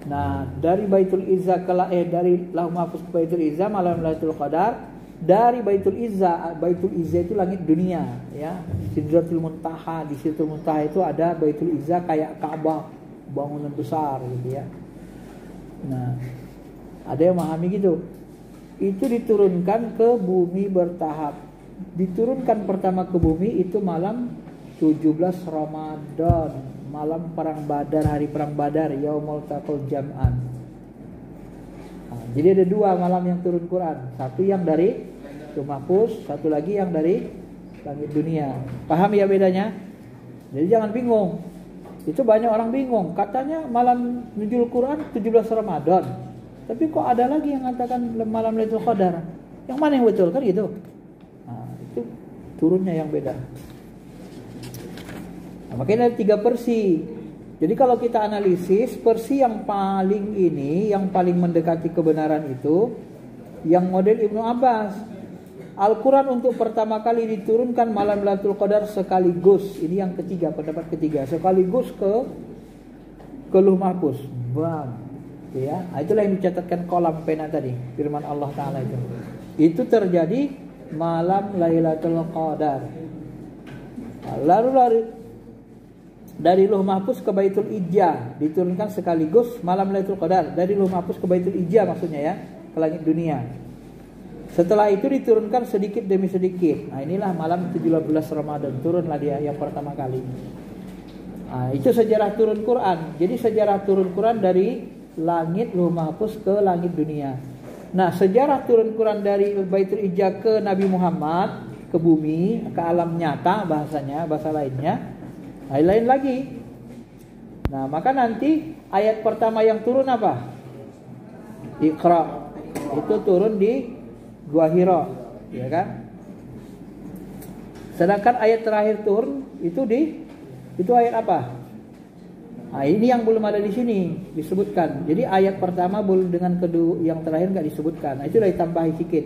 Nah, dari Baitul Izza dari Lauh Mahfuz ke Baitul Izza malam Lailatul Qadar. Dari Baitul Izza itu langit dunia, ya. Sidratul Muntaha, di Sidratul Muntaha itu ada Baitul Izza kayak Ka'bah, bangunan besar gitu ya. Nah, ada yang memahami gitu. Itu diturunkan ke bumi bertahap. Diturunkan pertama ke bumi itu malam 17 Ramadan, malam perang Badar, hari perang Badar, Yaumul Taqal Jam'an. Nah, jadi ada dua malam yang turun Quran, satu yang dari Lauh Mahfuz, satu lagi yang dari langit dunia. Paham ya bedanya? Jadi jangan bingung. Itu banyak orang bingung, katanya malam nuzul Quran 17 Ramadan. Tapi kok ada lagi yang mengatakan malam Lailatul Qadar? Yang mana yang betul kan gitu? Nah, itu turunnya yang beda. Nah, makanya ada 3 versi. Jadi kalau kita analisis, versi yang paling yang paling mendekati kebenaran itu yang model Ibnu Abbas. Al-Quran untuk pertama kali diturunkan malam Lailatul Qadar sekaligus. Ini yang ketiga, pendapat ketiga, sekaligus ke Lauh Mahfuz. Bang, ya, itulah yang dicatatkan kolam pena tadi, firman Allah Taala itu. Itu terjadi malam Lailatul Qadar. Lalu dari Lauh Mahfuz ke Baitul Izzah diturunkan sekaligus malam Lailatul Qadar. Dari Lauh Mahfuz ke Baitul Izzah maksudnya ya, ke langit dunia. Setelah itu diturunkan sedikit demi sedikit. Nah, inilah malam 17 Ramadan turunlah dia yang pertama kali. Nah, itu sejarah turun Quran. Jadi sejarah turun Quran dari langit Lauh Mahfuz ke langit dunia. Nah, sejarah turun Quran dari Baitul Izzah ke Nabi Muhammad, ke bumi, ke alam nyata bahasanya, bahasa lainnya. Nah, lain lagi. Nah, maka nanti ayat pertama yang turun apa? Iqra. Itu turun di Gua Hira, ya kan? Sedangkan ayat terakhir turun itu ayat apa? Nah, ini yang belum ada di sini disebutkan. Jadi ayat pertama belum dengan kedua yang terakhir nggak disebutkan. Nah, itu udah ditambahi sedikit.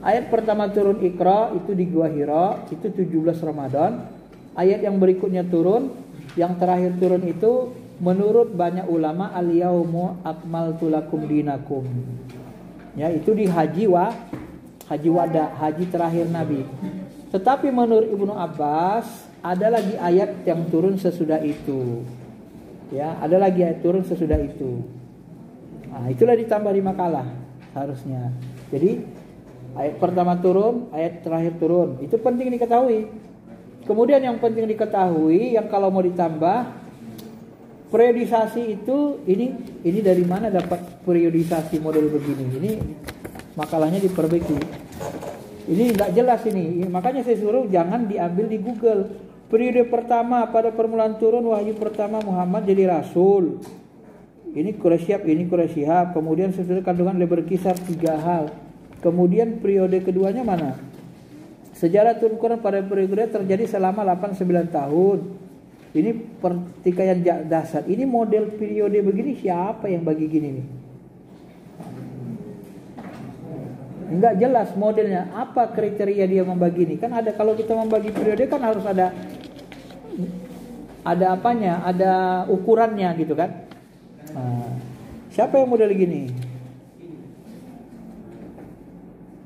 Ayat pertama turun Iqra itu di Gua Hira, itu 17 Ramadan. Ayat yang berikutnya turun, yang terakhir turun itu menurut banyak ulama al-yaumu akmaltu lakum dinakum. Ya, itu di Haji Wada, haji terakhir Nabi. Tetapi menurut Ibnu Abbas ada lagi ayat yang turun sesudah itu. Ya, ada lagi ayat turun sesudah itu. Nah, itulah ditambah di makalah harusnya. Jadi ayat pertama turun, ayat terakhir turun. Itu penting diketahui. Kemudian yang penting diketahui yang kalau mau ditambah periodisasi itu ini dari mana dapat periodisasi model begini? Ini makalahnya diperbaiki. Ini tidak jelas ini. Makanya saya suruh jangan diambil di Google. Periode pertama pada permulaan turun wahyu pertama Muhammad jadi rasul. Ini Quraisyab, ini Quraisyhab. Kemudian sesudah kandungan berkisar 3 hal. Kemudian periode keduanya mana? Sejarah turun Quran pada periode terjadi selama 8-9 tahun. Ini pertikaian dasar. Ini model periode begini siapa yang bagi gini nih? Enggak jelas modelnya, apa kriteria dia membagi ini. Kan ada, kalau kita membagi periode kan harus ada apanya, ada ukurannya gitu kan. Nah, siapa yang model gini?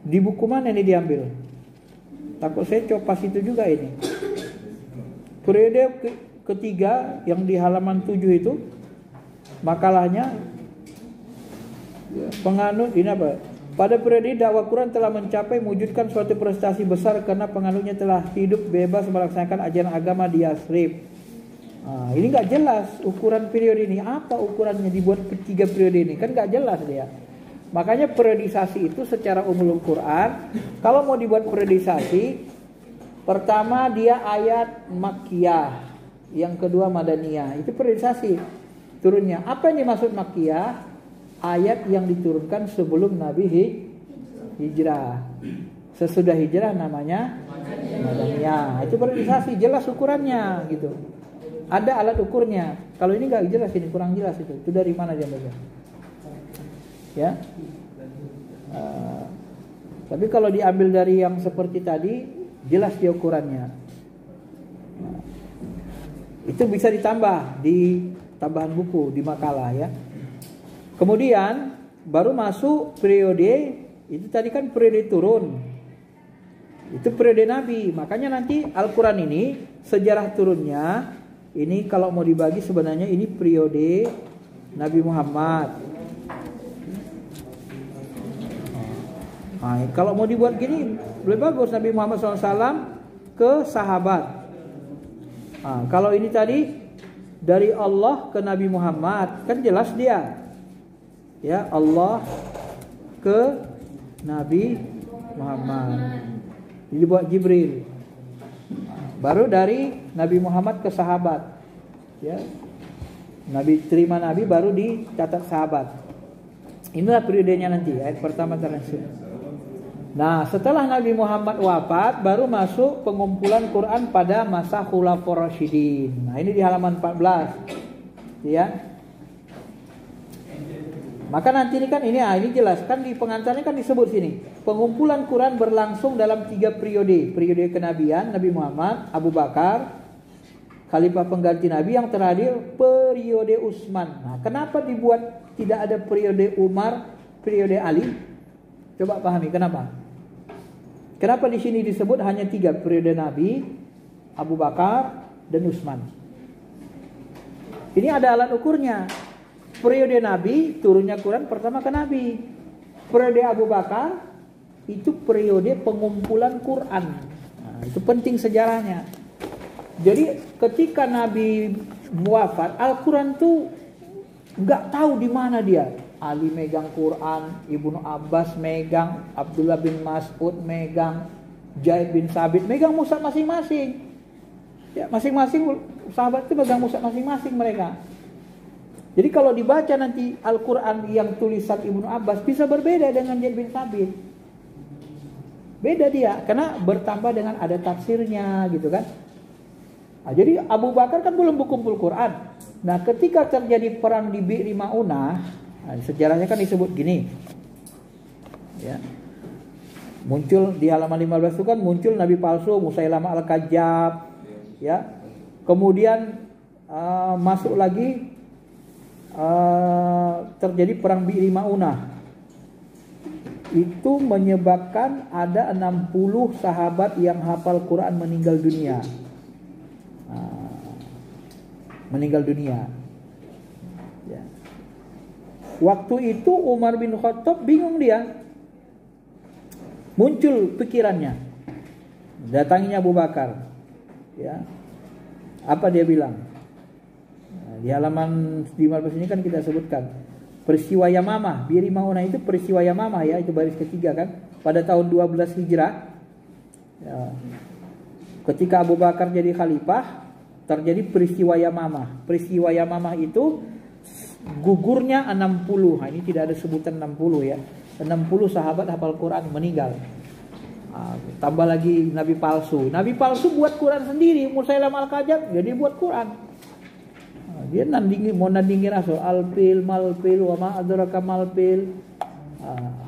Di buku mana ini diambil? Takut saya copas itu juga ini. Periode ketiga yang di halaman 7 itu makalahnya penganut ini apa? Pada periode dakwah Quran telah mencapai mewujudkan suatu prestasi besar karena penganutnya telah hidup bebas melaksanakan ajaran agama di Yathrib. Nah, ini nggak jelas ukuran periode ini. Apa ukurannya dibuat ketiga periode ini? Kan nggak jelas dia. Makanya periodisasi itu secara umum Quran, kalau mau dibuat periodisasi, pertama dia ayat Makkiyah, yang kedua Madaniyah. Itu periodisasi turunnya. Apa yang dimaksud Makkiyah? Ayat yang diturunkan sebelum Nabi hijrah. Sesudah hijrah namanya Madaniyah. Itu periodisasi, jelas ukurannya gitu. Ada alat ukurnya. Kalau ini nggak jelas, ini kurang jelas itu. Itu dari mana dia baca? Ya. Tapi kalau diambil dari yang seperti tadi, jelas dia ukurannya. Itu bisa ditambah di tambahan buku, di makalah ya. Kemudian baru masuk periode, itu tadi kan periode turun. Itu periode Nabi. Makanya nanti Al-Quran ini sejarah turunnya ini kalau mau dibagi sebenarnya ini periode Nabi Muhammad. Nah, kalau mau dibuat gini lebih bagus Nabi Muhammad SAW ke sahabat. Nah, kalau ini tadi dari Allah ke Nabi Muhammad kan jelas dia. Ya, Allah ke Nabi Muhammad. Jadi buat Jibril. Baru dari Nabi Muhammad ke sahabat. Ya. Nabi terima Nabi baru dicatat sahabat. Inilah periodenya nanti ayat pertama terlangsung. Nah, setelah Nabi Muhammad wafat baru masuk pengumpulan Quran pada masa Khulafaur Rasyidin. Nah, ini di halaman 14. Ya. Maka nanti ini kan ini jelas kan di pengantarnya kan disebut sini. Pengumpulan Quran berlangsung dalam 3 periode. Periode kenabian Nabi Muhammad, Abu Bakar, khalifah pengganti Nabi, yang terakhir periode Utsman. Nah, kenapa dibuat tidak ada periode Umar, periode Ali? Coba pahami kenapa? Kenapa di sini disebut hanya 3 periode Nabi, Abu Bakar dan Utsman? Ini ada alat ukurnya. Periode Nabi turunnya Quran pertama ke Nabi. Periode Abu Bakar itu periode pengumpulan Quran. Nah, itu penting sejarahnya. Jadi ketika Nabi wafat, Al-Quran tuh nggak tahu di mana dia. Ali megang Quran, Ibnu Abbas megang, Abdullah bin Mas'ud megang, Zaid bin Sabit megang mushaf masing-masing. Ya, masing-masing sahabat itu megang mushaf masing-masing mereka. Jadi kalau dibaca nanti Al-Quran yang tulisan Ibnu Abbas bisa berbeda dengan Zaid bin Sabit. Beda dia, karena bertambah dengan ada tafsirnya gitu kan. Nah, jadi Abu Bakar kan belum berkumpul Quran. Nah, ketika terjadi perang di Bi'r Ma'unah, nah, sejarahnya kan disebut gini. Ya. Muncul di halaman 15 itu kan muncul Nabi palsu Musailamah Al-Kadzdzab. Ya. Kemudian masuk lagi terjadi perang Bi'r Ma'unah. Itu menyebabkan ada 60 sahabat yang hafal Quran meninggal dunia. Meninggal dunia. Ya. Waktu itu Umar bin Khattab bingung dia. Muncul pikirannya. Datanginya Abu Bakar. Ya. Apa dia bilang? Nah, di halaman 15 ini kan kita sebutkan peristiwa Yamamah. Bi'r Ma'unah itu peristiwa Yamamah ya, itu baris ketiga kan. Pada tahun 12 Hijrah. Ya. Ketika Abu Bakar jadi khalifah, terjadi peristiwa Yamamah. Peristiwa Yamamah itu gugurnya 60. Nah, ini tidak ada sebutan 60 ya. 60 sahabat hafal Quran meninggal. Tambah lagi Nabi palsu. Nabi palsu buat Quran sendiri. Musailamah Al-Kadzdzab jadi buat Quran. Dia mau nandingi Rasul. Al-Fil, Mal-Fil, wa ma adraka Mal-Fil.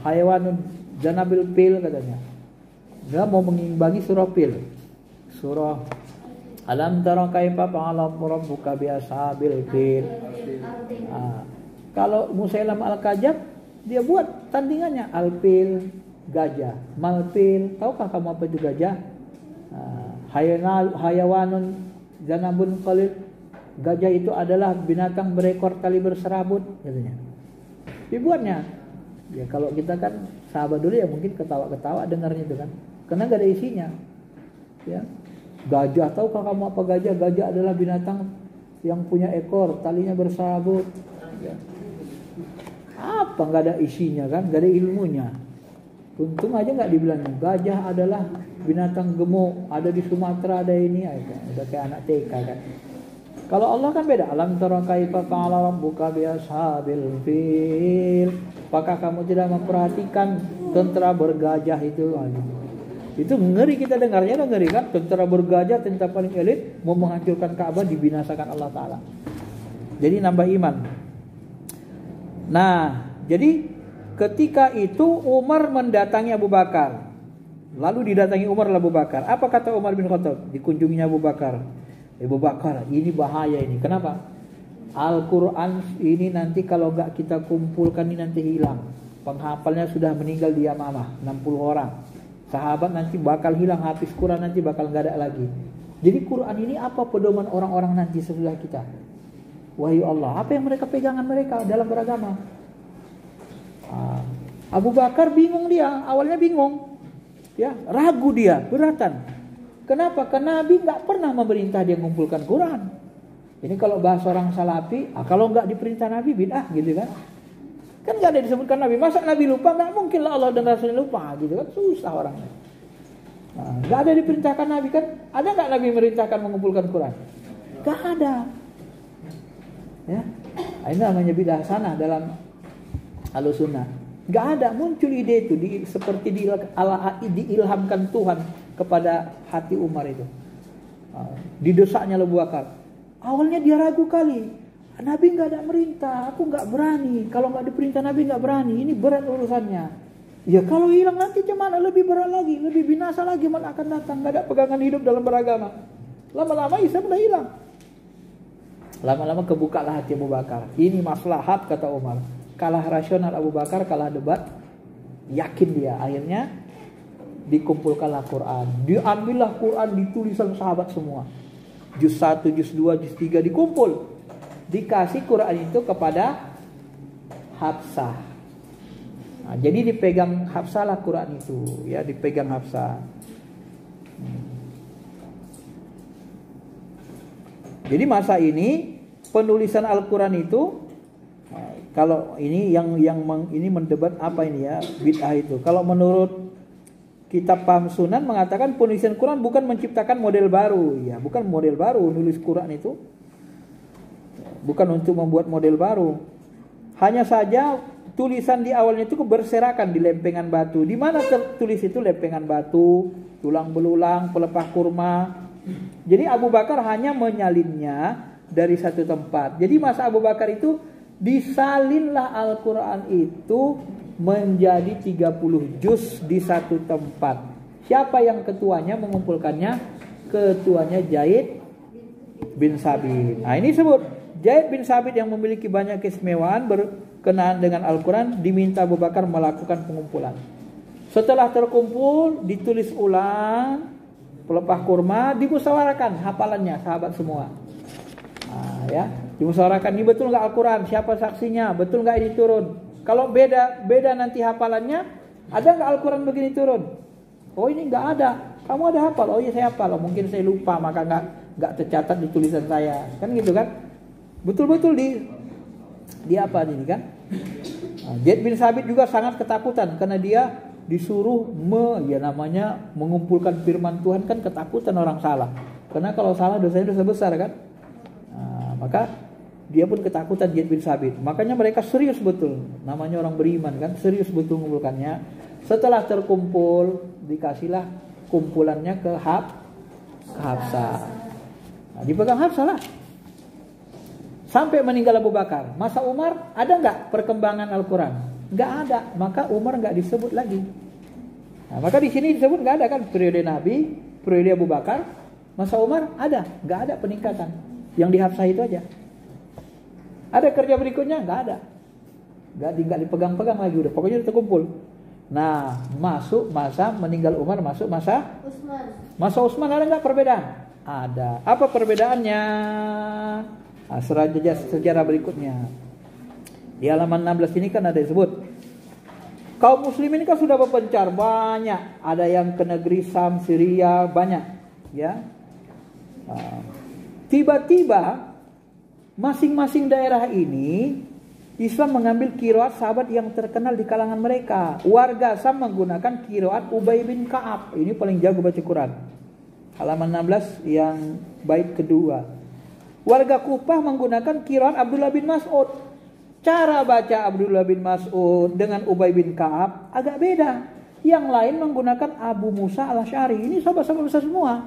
Hayawanun Janabil Fil katanya. Dia mau mengimbangi surah Fil. Surah Alam tara kaifa fa'ala rabbuka bi ashabil fil. Kalau Musailamah Al-Kadzdzab dia buat tandingannya Al-Fil, gajah, Mal-Fil. Tahukah kamu apa itu gajah? Hayawanun Janabun Qalil. Gajah itu adalah binatang berekor tali berserabut katanya. Dibuatnya. Ya kalau kita kan sahabat dulu ya mungkin ketawa-ketawa dengarnya itu kan. Karena gak ada isinya. Ya. Gajah, tahukah kamu apa gajah? Gajah adalah binatang yang punya ekor, talinya berserabut. Ya. Apa nggak ada isinya kan? Nggak ada ilmunya. Untung aja nggak dibilangnya. Gajah adalah binatang gemuk, ada di Sumatera, ada ini, udah kayak anak TK kan. Kalau Allah kan beda. Alam tara kaifa fa'ala rabbuka bi ashabil fil. Apakah kamu tidak memperhatikan tentara bergajah itu? Itu ngeri kita dengarnya, udah ngeri kan? Tentara bergajah, tentara paling elit mau menghancurkan Ka'bah, dibinasakan Allah Ta'ala. Jadi nambah iman. Nah, jadi ketika itu Umar mendatangi Abu Bakar. Lalu didatangi Umar Abu Bakar. Apa kata Umar bin Khattab? Dikunjunginya Abu Bakar. Abu Bakar, ini bahaya ini. Kenapa? Al-Quran ini nanti kalau nggak kita kumpulkan ini nanti hilang. Penghafalnya sudah meninggal di Yamamah 60 orang. Sahabat nanti bakal hilang, hafiz Quran nanti bakal nggak ada lagi. Jadi Quran ini apa pedoman orang-orang nanti sesudah kita? Wahyu Allah, apa yang mereka pegangan mereka dalam beragama? Abu Bakar bingung dia, awalnya bingung, ya ragu dia, beratan. Kenapa? Karena Nabi nggak pernah memerintah dia mengumpulkan Quran. Ini kalau bahas orang salafi, kalau nggak diperintah Nabi bid'ah gitu kan? Kan nggak ada disebutkan Nabi. Masa Nabi lupa? Nggak mungkin lah Allah dan Rasulnya lupa gitu kan? Susah orangnya. Nggak ada diperintahkan Nabi kan? Ada nggak Nabi merintahkan mengumpulkan Quran? Nggak ada. Ya, ini namanya bid'ah sana dalam Ahlussunnah. Nggak ada muncul ide itu seperti diilhamkan Tuhan kepada hati Umar itu. Didesaknya Abu Bakar. Awalnya dia ragu kali. Nabi nggak ada merintah, aku nggak berani. Kalau nggak diperintah Nabi nggak berani. Ini berat urusannya. Ya kalau hilang nanti cuman lebih berat lagi, lebih binasa lagi malah akan datang. Nggak ada pegangan hidup dalam beragama. Lama-lama Islam udah hilang. Lama-lama kebukalah hati Abu Bakar. Ini maslahat kata Umar. Kalah rasional Abu Bakar, kalah debat. Yakin dia. Akhirnya dikumpulkanlah Quran. Diambillah Quran di tulisan sahabat semua. Juz 1, juz 2, juz 3 dikumpul. Dikasih Quran itu kepada Hafsah. Jadi dipegang Hafsah lah Quran itu, ya dipegang Hafsah. Jadi masa ini penulisan Al-Quran itu, kalau ini yang ini mendebat apa ini ya, bid'ah itu. Kalau menurut Kitab Paham Sunan mengatakan penulisan Quran bukan menciptakan model baru, ya bukan model baru. Nulis Quran itu bukan untuk membuat model baru. Hanya saja tulisan di awalnya itu berserakan di lempengan batu. Di mana tertulis itu lempengan batu, tulang belulang, pelepah kurma. Jadi Abu Bakar hanya menyalinnya dari satu tempat. Jadi masa Abu Bakar itu disalinlah Al-Quran itu menjadi 30 juz di satu tempat. Siapa yang ketuanya mengumpulkannya? Ketuanya Zaid bin Sabit. Nah ini sebut Zaid bin Sabit yang memiliki banyak keistimewaan berkenaan dengan Al-Quran diminta Abu Bakar melakukan pengumpulan. Setelah terkumpul ditulis ulang pelepah kurma, dimusyawarahkan hafalannya sahabat semua. Ya, dimusyawarahkan ini betul nggak Al-Quran? Siapa saksinya? Betul nggak ini turun? Kalau beda nanti hafalannya, ada nggak Al-Quran begini turun? Oh ini nggak ada. Kamu ada hafal? Oh iya saya hafal. Oh, mungkin saya lupa maka nggak tercatat di tulisan saya. Kan gitu kan? Betul-betul di apa ini kan? Zaid bin Sabit juga sangat ketakutan karena dia disuruh mengumpulkan firman Tuhan, kan ketakutan orang salah. Karena kalau salah dosanya dosa besar kan? Maka dia pun ketakutan Zaid bin Sabit. Makanya mereka serius betul. Namanya orang beriman kan, serius betul mengumpulkannya. Setelah terkumpul, dikasihlah kumpulannya ke Hafsah. Dipegang Hafsah lah. Sampai meninggal Abu Bakar. Masa Umar ada nggak perkembangan Al-Quran? Nggak ada. Maka Umar nggak disebut lagi. Maka di sini disebut nggak ada kan periode Nabi, periode Abu Bakar. Masa Umar ada, nggak ada peningkatan. Yang di Hafsah itu aja. Ada kerja berikutnya? Nggak ada. Nggak dipegang-pegang lagi udah. Pokoknya udah terkumpul. Nah, masuk masa meninggal Umar, masuk masa Utsman. Masa Utsman ada nggak perbedaan? Ada. Apa perbedaannya? Nah, sejarah berikutnya. Di halaman 16 ini kan ada disebut. Kaum muslimin kan sudah berpencar banyak. Ada yang ke negeri Sam, Syria, banyak. Ya. Tiba-tiba masing-masing daerah ini Islam mengambil qiraat sahabat yang terkenal di kalangan mereka. Warga Sam menggunakan qiraat Ubay bin Ka'ab. Ini paling jago baca Quran. Halaman 16 yang bait kedua. Warga Kufah menggunakan qiraat Abdullah bin Mas'ud. Cara baca Abdullah bin Mas'ud dengan Ubay bin Ka'ab agak beda. Yang lain menggunakan Abu Musa al-Asy'ari. Ini sahabat-sahabat besar semua.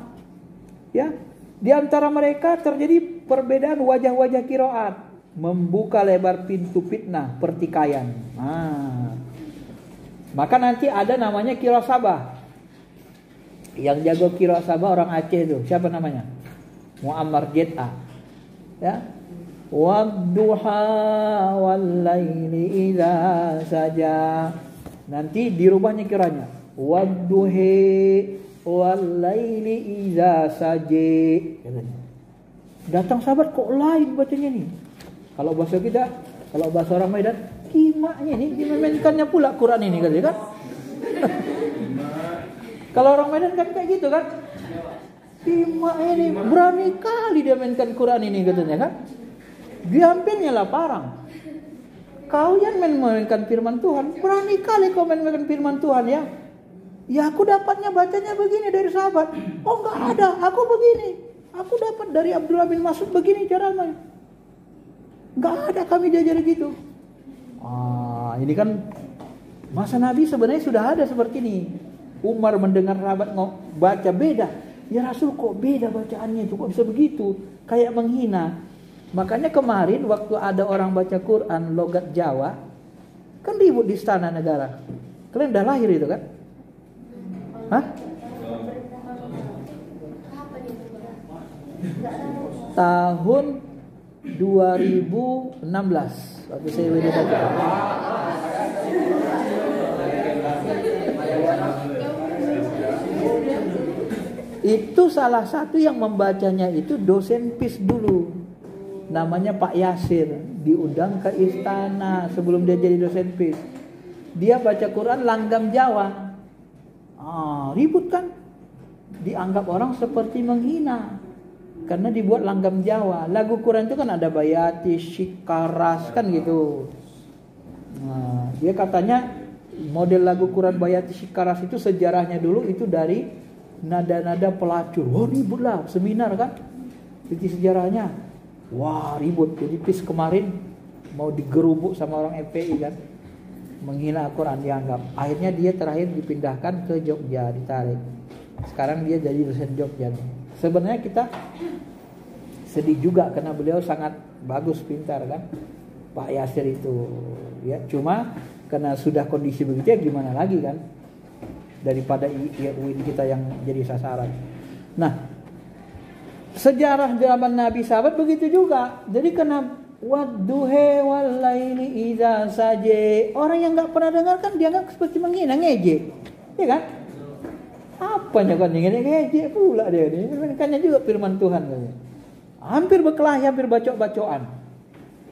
Ya. Di antara mereka terjadi perbedaan wajah-wajah qiraat. Membuka lebar pintu fitnah, pertikaian. Maka nanti ada namanya qiraat Sabah. Yang jago qiraat Sabah orang Aceh itu, siapa namanya? Muammar Jeddah. Ya. wadduha wallaili idza saja. Nanti dirubahnya kiranya wadduhi wallaili idza saja katanya. Datang sahabat kok lain bacanya nih. Kalau bahasa kita, kalau bahasa orang Medan, kimaknya nih dimainkannya pula Quran ini katanya kan. Kalau orang Medan kan kayak gitu kan. Kimak ini berani kali dia mainkan Quran ini katanya kan. Diambilnya lah parang. Kau yang mainkan firman Tuhan, berani kali kau mainkan firman Tuhan ya. Ya aku dapatnya bacanya begini dari sahabat. Oh enggak ada, aku begini. Aku dapat dari Abdullah bin Mas'ud begini caranya. Enggak ada kami diajari gitu. Ini kan masa Nabi sebenarnya sudah ada seperti ini. Umar mendengar sahabat baca beda. Ya Rasul kok beda bacaannya itu, kok bisa begitu? Kayak menghina. Makanya kemarin waktu ada orang baca Quran logat Jawa, kan ribut di Istana Negara. Kalian udah lahir itu kan? Hah? Tahun 2016 waktu saya WD baca. Itu salah satu yang membacanya itu dosen PIS dulu. Namanya Pak Yasir, diundang ke istana sebelum dia jadi dosen PIS. Dia baca Quran langgam Jawa. Ribut kan? Dianggap orang seperti menghina karena dibuat langgam Jawa. Lagu Quran itu kan ada bayati, syikaras kan gitu. Dia katanya model lagu Quran bayati, syikaras itu sejarahnya dulu itu dari nada-nada pelacur. Ribut lah seminar kan. Jadi sejarahnya. Wah ribut. Jadi PIS kemarin mau digerubuk sama orang FPI kan, menghina Al-Quran dianggap. Akhirnya dia terakhir dipindahkan ke Jogja, ditarik. Sekarang dia jadi dosen Jogja. Sebenarnya kita sedih juga karena beliau sangat bagus, pintar kan, Pak Yasir itu. Ya cuma karena sudah kondisi begitu ya gimana lagi kan, daripada UIN kita yang jadi sasaran. Nah, sejarah zaman Nabi sahabat begitu juga. Jadi kena wadduhe wallaili idza saje. Orang yang enggak pernah dengar kan dianggap seperti menghina, ngejek. Ya kan? Apanya kan ngejek pula dia ini. Kan juga firman Tuhan katanya. Hampir berkelahi, hampir bacok-bacokan.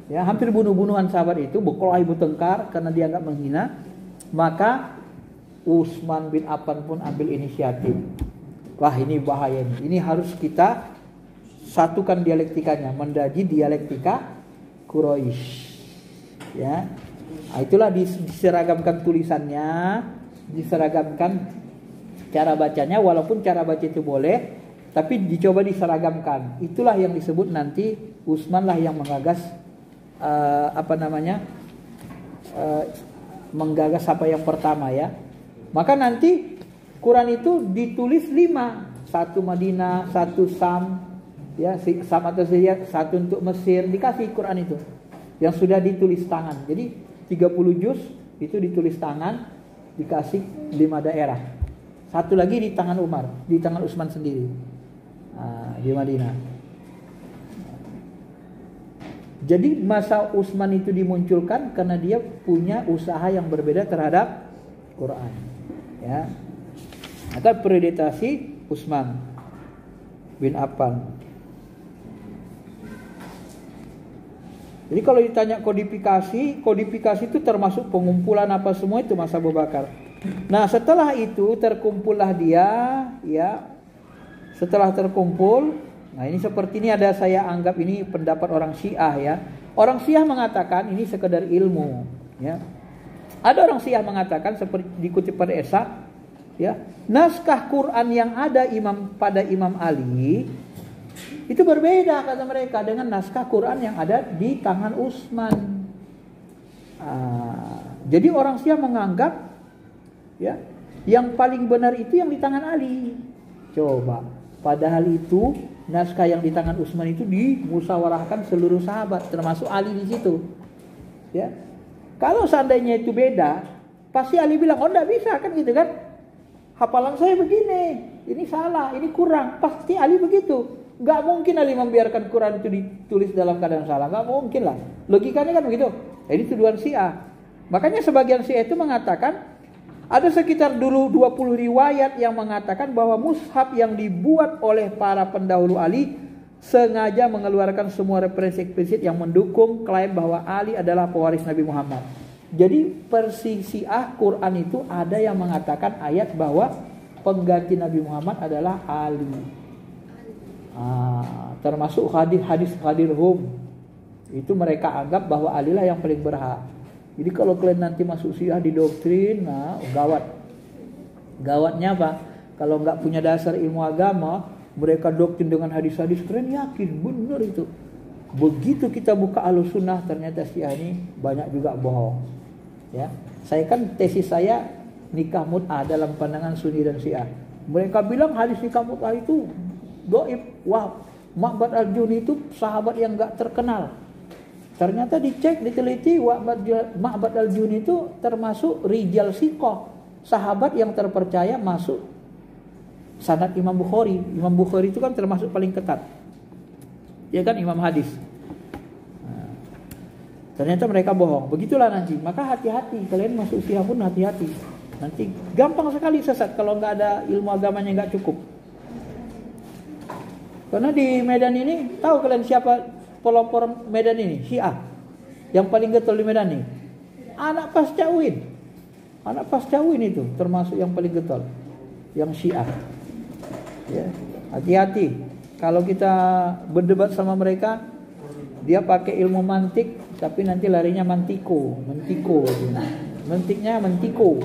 Ya, hampir bunuh-bunuhan sahabat itu, berkelahi bertengkar karena dianggap menghina. Maka Utsman bin Affan pun ambil inisiatif. Wah, ini bahaya ini. Ini harus kita satukan dialektikanya, mendaji dialektika Quraisy. Ya. Itulah diseragamkan tulisannya, diseragamkan cara bacanya, walaupun cara baca itu boleh, tapi dicoba diseragamkan. Itulah yang disebut nanti Utsman lah yang menggagas menggagas apa yang pertama ya. Maka nanti Quran itu ditulis 5, 1 Madinah, 1 Sam, ya Sam atau Syria, 1 untuk Mesir, dikasih Quran itu yang sudah ditulis tangan. Jadi 30 juz itu ditulis tangan, dikasih 5 daerah. 1 lagi di tangan Umar, di tangan Utsman sendiri, di Madinah. Jadi masa Utsman itu dimunculkan karena dia punya usaha yang berbeda terhadap Quran. Ya, maka prioritasi Utsman bin Affan. Jadi kalau ditanya kodifikasi itu termasuk pengumpulan apa semua itu masa Abu Bakar. Nah setelah itu terkumpullah dia, ya. Setelah terkumpul, nah ini seperti ini ada saya anggap ini pendapat orang Syiah ya. Orang Syiah mengatakan ini sekedar ilmu, ya. Ada orang Syiah mengatakan seperti dikutip pada Esa, ya, naskah Quran yang ada pada Imam Ali itu berbeda kata mereka dengan naskah Quran yang ada di tangan Utsman. Jadi orang Syiah menganggap ya yang paling benar itu yang di tangan Ali. Coba, padahal itu naskah yang di tangan Utsman itu dimusyawarahkan seluruh sahabat termasuk Ali di situ. Ya. Kalau seandainya itu beda, pasti Ali bilang, "Oh, enggak bisa kan gitu kan? Hafalan saya begini, ini salah, ini kurang." Pasti Ali begitu. Nggak mungkin Ali membiarkan Quran itu ditulis dalam keadaan salah. Nggak mungkin lah. Logikanya kan begitu. Jadi tuduhan Syiah. Makanya sebagian Syiah itu mengatakan ada sekitar dulu 20 riwayat yang mengatakan bahwa mushaf yang dibuat oleh para pendahulu Ali sengaja mengeluarkan semua referensi eksplisit yang mendukung klaim bahwa Ali adalah pewaris Nabi Muhammad. Jadi versi Syiah Quran itu ada yang mengatakan ayat bahwa pengganti Nabi Muhammad adalah Ali. Termasuk hadis Khadirhum. Itu mereka anggap bahwa Ali lah yang paling berhak. Jadi kalau kalian nanti masuk Syiah di doktrin, gawat. Gawatnya apa? Kalau nggak punya dasar ilmu agama, mereka doktrin dengan hadis-hadis, kalian yakin benar itu. Begitu kita buka Ahlussunnah, ternyata Syiah ini banyak juga bohong. Ya, saya kan tesis saya nikah mut'ah dalam pandangan Sunni dan Syiah. Mereka bilang hadis nikah mut'ah itu dhaif. Wah, Ma'bad al-Juni itu sahabat yang enggak terkenal. Ternyata dicek, diteliti, Ma'bad al-Juni itu termasuk rijal siqah, sahabat yang terpercaya masuk sanad Imam Bukhari. Imam Bukhari itu kan termasuk paling ketat. Ya kan imam hadis. Ternyata mereka bohong. Begitulah nanti. Maka hati-hati. Kalian masuk Syiah pun hati-hati. Nanti gampang sekali sesat kalau nggak ada ilmu agamanya nggak cukup. Karena di Medan ini, tahu kalian siapa pelopor Medan ini? Syiah. Yang paling getol di Medan ini. Anak pasca UIN. Anak pasca UIN itu termasuk yang paling getol. Yang Syiah. Ya, hati-hati. Kalau kita berdebat sama mereka, dia pakai ilmu mantik, tapi nanti larinya mentiko. Mentiknya mentiko.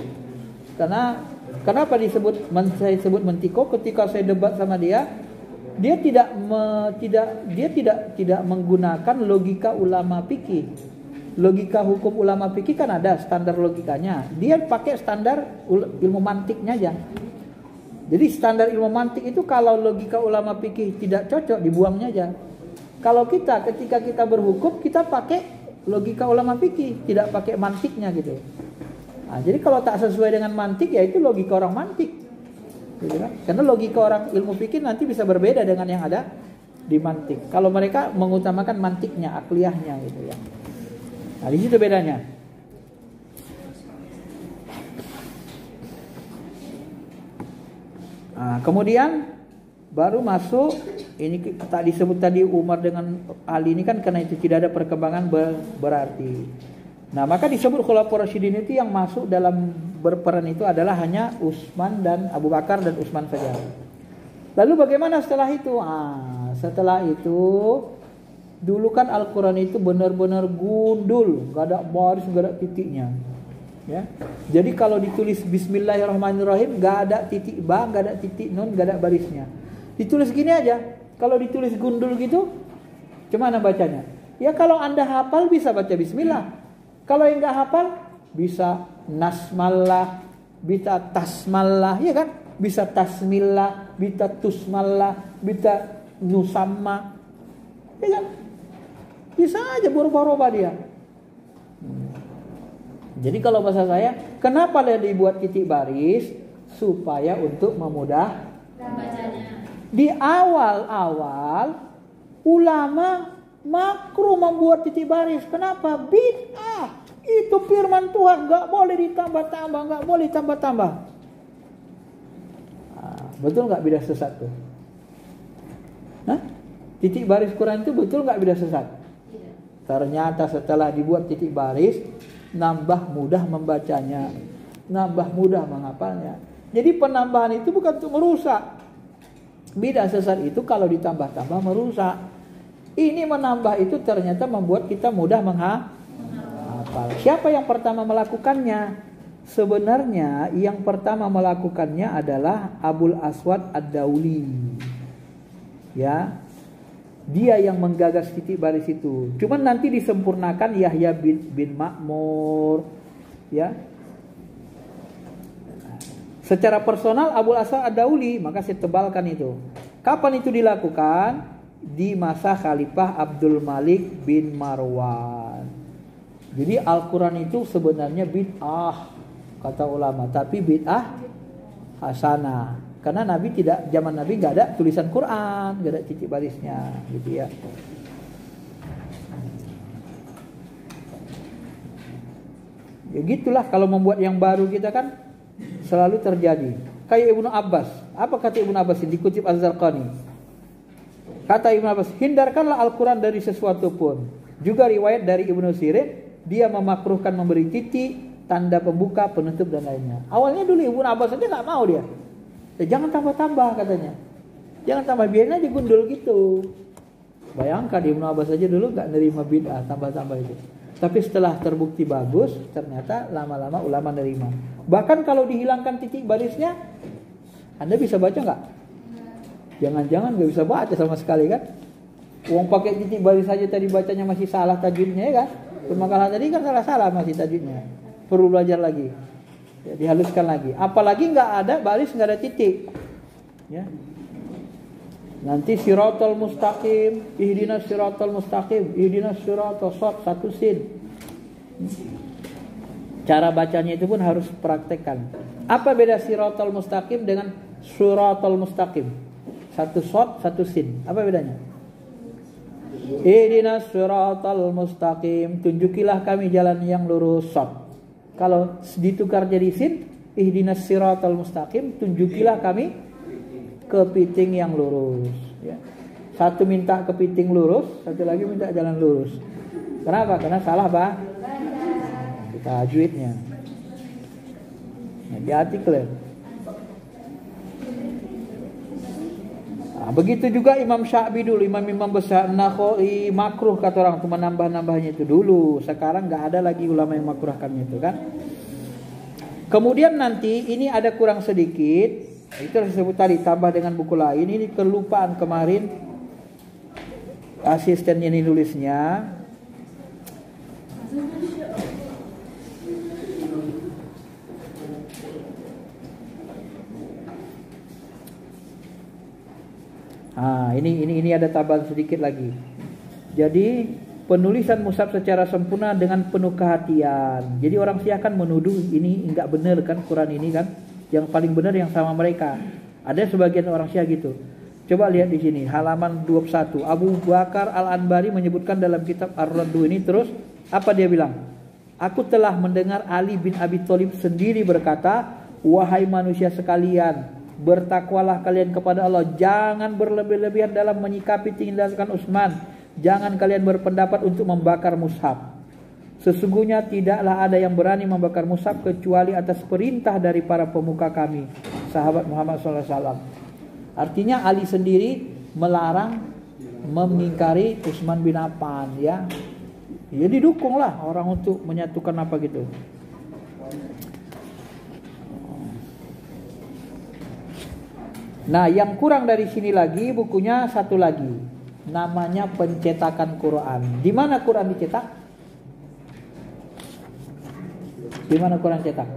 Karena kenapa saya sebut mentiko? Ketika saya debat sama dia tidak menggunakan logika ulama fikih. Logika hukum ulama fikih kan ada standar logikanya. Dia pakai standar ilmu mantiknya aja. Jadi standar ilmu mantik itu kalau logika ulama fikih tidak cocok, dibuangnya aja. Kalau ketika kita berhukum, kita pakai logika ulama fikih, tidak pakai mantiknya gitu. Nah, jadi kalau tak sesuai dengan mantik, ya itu logika orang mantik, gitu kan? Karena logika orang ilmu fikih nanti bisa berbeda dengan yang ada di mantik. Kalau mereka mengutamakan mantiknya, akliyahnya, gitu ya. Nah, di situ bedanya. Nah, kemudian baru masuk ini tak disebut tadi Umar dengan Ali ini kan karena itu tidak ada perkembangan berarti. Nah, maka disebut Khulafaur Rasyidin itu yang masuk dalam berperan itu adalah hanya Utsman dan Abu Bakar dan Utsman saja. Lalu bagaimana setelah itu? Setelah itu dulu kan Al-Qur'an itu benar-benar gundul, enggak ada baris, enggak ada titiknya. Ya. Jadi kalau ditulis Bismillahirrahmanirrahim enggak ada titik ba, enggak ada titik nun, enggak ada barisnya. Ditulis gini aja. Kalau ditulis gundul gitu, gimana bacanya? Ya kalau Anda hafal bisa baca bismillah. Kalau yang enggak hafal bisa nasmallah, bisa tasmallah, ya kan? Bisa tasmillah, bisa tusmallah, bisa nusamma. Ya kan? Bisa aja berubah-ubah dia. Jadi kalau bahasa saya, kenapa dia dibuat titik baris? Supaya untuk memudah bacanya. Di awal-awal ulama makruh membuat titik baris. Kenapa? Bid'ah. Itu firman Tuhan, gak boleh ditambah-tambah, gak boleh tambah-tambah. Betul gak bidah sesat tuh? Titik baris Quran itu betul gak bidah sesat? Ternyata setelah dibuat titik baris, nambah mudah membacanya, nambah mudah menghafalnya. Jadi penambahan itu bukan untuk merusak. Bidah sesat itu kalau ditambah-tambah merusak. Ini menambah itu ternyata membuat kita mudah menghafal. Siapa yang pertama melakukannya? Sebenarnya yang pertama melakukannya adalah Abul Aswad Ad-Dauli. Ya. Dia yang menggagas titik baris itu. Cuman nanti disempurnakan Yahya bin Ma'mur. Ya. Secara personal Abul Aswad Ad-Dauli, maka saya tebalkan itu. Kapan itu dilakukan? Di masa Khalifah Abdul Malik bin Marwan. Jadi Al-Quran itu sebenarnya bid'ah, kata ulama. Tapi bid'ah hasanah. Karena zaman Nabi nggak ada tulisan Quran, nggak ada titik barisnya, gitu ya. Ya gitulah kalau membuat yang baru kita kan selalu terjadi. Kayak Ibnu Abbas. Apa kata Ibnu Abbas ini? Dikutip Az-Zarqani. Kata Ibnu Abbas, hindarkanlah Al-Quran dari sesuatu pun. Juga riwayat dari Ibnu Sirin, dia memakruhkan memberi titik, tanda pembuka, penutup dan lainnya. Awalnya dulu Ibnu Abbas saja nggak mau dia. Jangan tambah-tambah katanya. Jangan tambah, biarin aja gundul gitu. Bayangkan Ibnu Abbas saja dulu nggak nerima bid'ah, tambah-tambah itu. Tapi setelah terbukti bagus, ternyata lama-lama ulama nerima. Bahkan kalau dihilangkan titik barisnya, Anda bisa baca nggak? Jangan-jangan nggak bisa baca sama sekali kan? Uang pakai titik baris saja tadi bacanya masih salah tajwidnya ya kan? Makalah tadi kan salah-salah masih tajwidnya. Perlu belajar lagi. Ya, dihaluskan lagi. Apalagi nggak ada baris, nggak ada titik. Ya. Nanti siratal mustaqim, ihdinas siratal mustaqim, ihdinas siratal shad, satu sin. Cara bacanya itu pun harus praktekkan. Apa beda siratal mustaqim dengan suratal mustaqim? Satu shad, satu sin. Apa bedanya? Ihdinas siratal mustaqim, tunjukilah kami jalan yang lurus, shad. Kalau ditukar jadi sin, ihdinas siratal mustaqim, tunjukilah kami kepiting yang lurus ya. Satu minta kepiting lurus, satu lagi minta jalan lurus. Kenapa? Karena salah tajwidnya. Hati-hati kalian. Nah, begitu juga Imam Sya'bi dulu, imam besar Nakhoi makruh kata orang tuh menambah-nambahnya itu dulu. Sekarang nggak ada lagi ulama yang makruhkannya itu kan. Kemudian nanti ini ada kurang sedikit. Itu disebut tadi tambah dengan buku lain. Ini kelupaan kemarin asistennya ini nulisnya. Ini ada tambahan sedikit lagi. Jadi penulisan mushaf secara sempurna dengan penuh kehatian. Jadi orang Syiah kan menuduh ini enggak benar kan Quran ini kan. Yang paling benar yang sama mereka. Ada sebagian orang Syiah gitu. Coba lihat di sini halaman 21. Abu Bakar Al-Anbari menyebutkan dalam kitab Ar-Raddu ini terus apa dia bilang? Aku telah mendengar Ali bin Abi Thalib sendiri berkata, wahai manusia sekalian, bertakwalah kalian kepada Allah, jangan berlebih-lebihan dalam menyikapi tindakan Utsman, jangan kalian berpendapat untuk membakar mushaf. Sesungguhnya tidaklah ada yang berani membakar mushaf kecuali atas perintah dari para pemuka kami, sahabat Muhammad SAW. Artinya Ali sendiri melarang mengingkari Utsman bin Affan ya. Ya didukunglah orang untuk menyatukan apa gitu. Nah, yang kurang dari sini lagi bukunya satu lagi. Namanya pencetakan Quran. Di mana Quran dicetak? Di mana Quran cetak?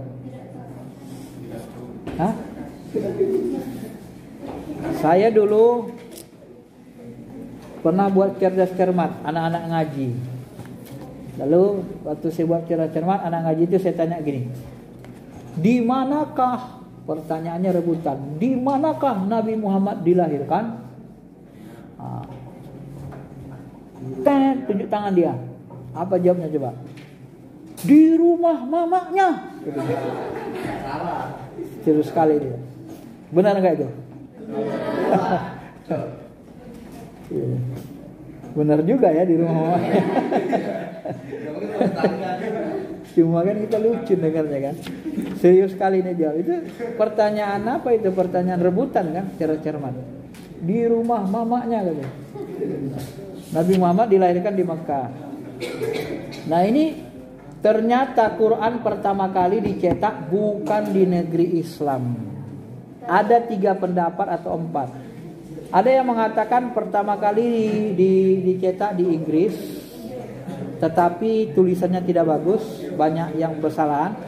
Hah? Saya dulu pernah buat cerdas cermat anak-anak ngaji. Lalu waktu saya buat cerdas cermat anak ngaji itu saya tanya gini. Di manakah, pertanyaannya rebutan, di manakah Nabi Muhammad dilahirkan? Tunjuk tangan dia. Apa jawabnya coba? Di rumah mamanya. Serius sekali dia. Benar enggak itu? Benar juga ya, di rumah mamanya. Cuma kan kita lucu dengarnya kan. Serius sekali ini jawab. Itu pertanyaan apa itu? Pertanyaan rebutan kan, cara cermat. Di rumah mamanya katanya. Nabi Muhammad dilahirkan di Makkah. Nah, ini ternyata Quran pertama kali dicetak bukan di negeri Islam. Ada 3 pendapat atau 4. Ada yang mengatakan pertama kali dicetak di Inggris, tetapi tulisannya tidak bagus, banyak yang kesalahan.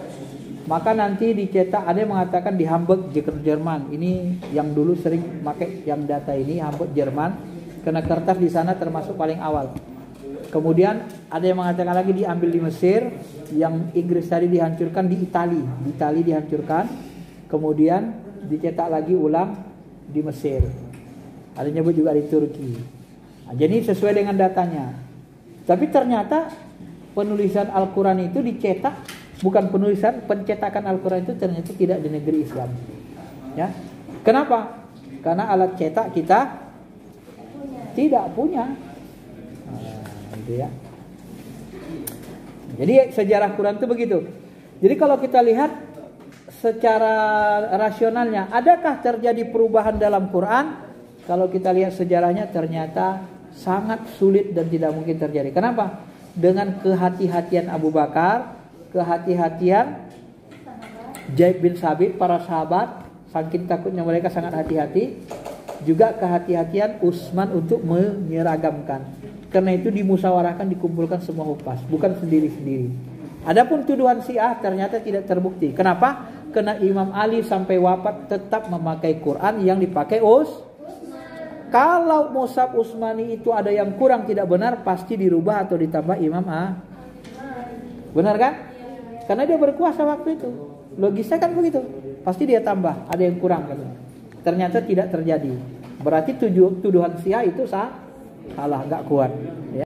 Maka nanti dicetak, ada yang mengatakan di Hamburg, Jerman. Ini yang dulu sering pakai yang data ini, Hamburg, Jerman. Karena kertas di sana termasuk paling awal. Kemudian ada yang mengatakan lagi diambil di Mesir, yang Inggris tadi dihancurkan di Italia. Di Italia dihancurkan. Kemudian dicetak lagi ulang di Mesir. Ada nyebut juga di Turki. Nah, jadi sesuai dengan datanya. Tapi ternyata penulisan Al-Quran itu dicetak, bukan pencetakan Al-Quran itu ternyata tidak di negeri Islam. Ya, kenapa? Karena alat cetak kita tidak punya. Nah, gitu ya. Jadi sejarah Quran itu begitu. Jadi kalau kita lihat secara rasionalnya, adakah terjadi perubahan dalam Quran? Kalau kita lihat sejarahnya ternyata sangat sulit dan tidak mungkin terjadi. Kenapa? Dengan kehati-hatian Abu Bakar, kehati-hatian Zaid bin Sabit, para sahabat, saking takutnya mereka sangat hati-hati, juga kehati-hatian Utsman untuk menyeragamkan. Karena itu dimusyawarahkan, dikumpulkan semua huffaz, bukan sendiri-sendiri. Adapun tuduhan Syiah ternyata tidak terbukti. Kenapa? Karena Imam Ali sampai wafat tetap memakai Quran yang dipakai Kalau Mushaf Utsmani itu ada yang kurang tidak benar, pasti dirubah atau ditambah Imam Benar kan? Karena dia berkuasa waktu itu. Logisnya kan begitu. Pasti dia tambah, ada yang kurang kan. Ternyata tidak terjadi. Berarti tuduhan Syiah itu salah, enggak kuat, ya.